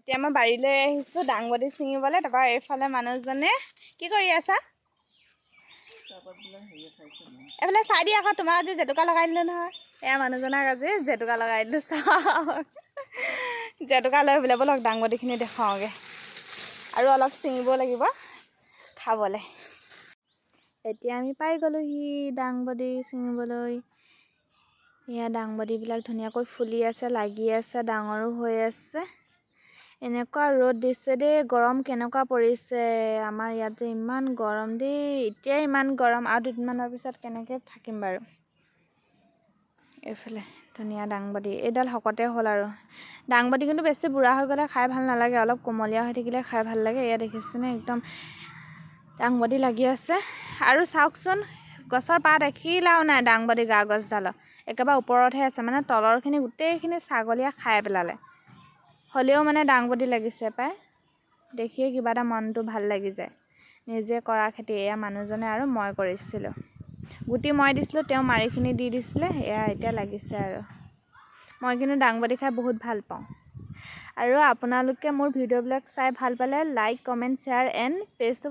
এতিয়া মই বাৰীলৈ আহিছোঁ দাংবডি ছিঙিবলৈ। তাৰপৰা এইফালে মানুহজনে কি কৰি আছা? এইফালে চাই দিয়া আকৌ, তোমাক আজি জেতুকা লগাই দিলোঁ নহয়। এয়া মানুহজনক আজি জেতুকা লগাই দিলোঁ। চাওক জেতুকা লৈ বোলে ব'লক দাংবডিখিনি দেখাওঁগৈ। আৰু অলপ ছিঙিব লাগিব খাবলৈ। এতিয়া আমি পাই গ'লোহি দাংবডি ছিঙিবলৈ। এয়া দাংবডিবিলাক ধুনীয়াকৈ ফুলি আছে, লাগি আছে, ডাঙৰো হৈ আছে। এনেকুৱা ৰ'দ দিছে দেই, গৰম কেনেকুৱা পৰিছে। আমাৰ ইয়াত যে ইমান গৰম দেই, এতিয়াই ইমান গৰম, আৰু দুদিনমানৰ পিছত কেনেকৈ থাকিম বাৰু। এইফালে ধুনীয়া দাংবডি, এইডাল শকতে হ'ল আৰু। দাংবডি কিন্তু বেছি বুঢ়া হৈ গ'লে খাই ভাল নালাগে, অলপ কোমলীয়া হৈ থাকিলে খাই ভাল লাগে। এয়া দেখিছেনে একদম দাংবডি লাগি আছে। আৰু চাওকচোন গছৰ পাত এখিলাও নাই দাংবডি গা গছডালত, একেবাৰে ওপৰতহে আছে। মানে তলৰখিনি গোটেইখিনি ছাগলীয়ে খাই পেলালে। হ'লেও মানে দাংবডি লাগিছে পাই, দেখিয়ে কিবা এটা মনটো ভাল লাগি যায়। নিজে কৰা খেতি, এয়া মানুহজনে আৰু মই কৰিছিলোঁ। গুটি মই দিছিলোঁ, তেওঁ মাৰিখিনি দি দিছিলে। এয়া এতিয়া লাগিছে আৰু। মই কিন্তু দাংবডি খাই বহুত ভাল পাওঁ। আৰু আপোনালোকে মোৰ ভিডিঅ'বিলাক চাই ভাল পালে লাইক, কমেণ্ট, শ্বেয়াৰ এণ্ড পেজটো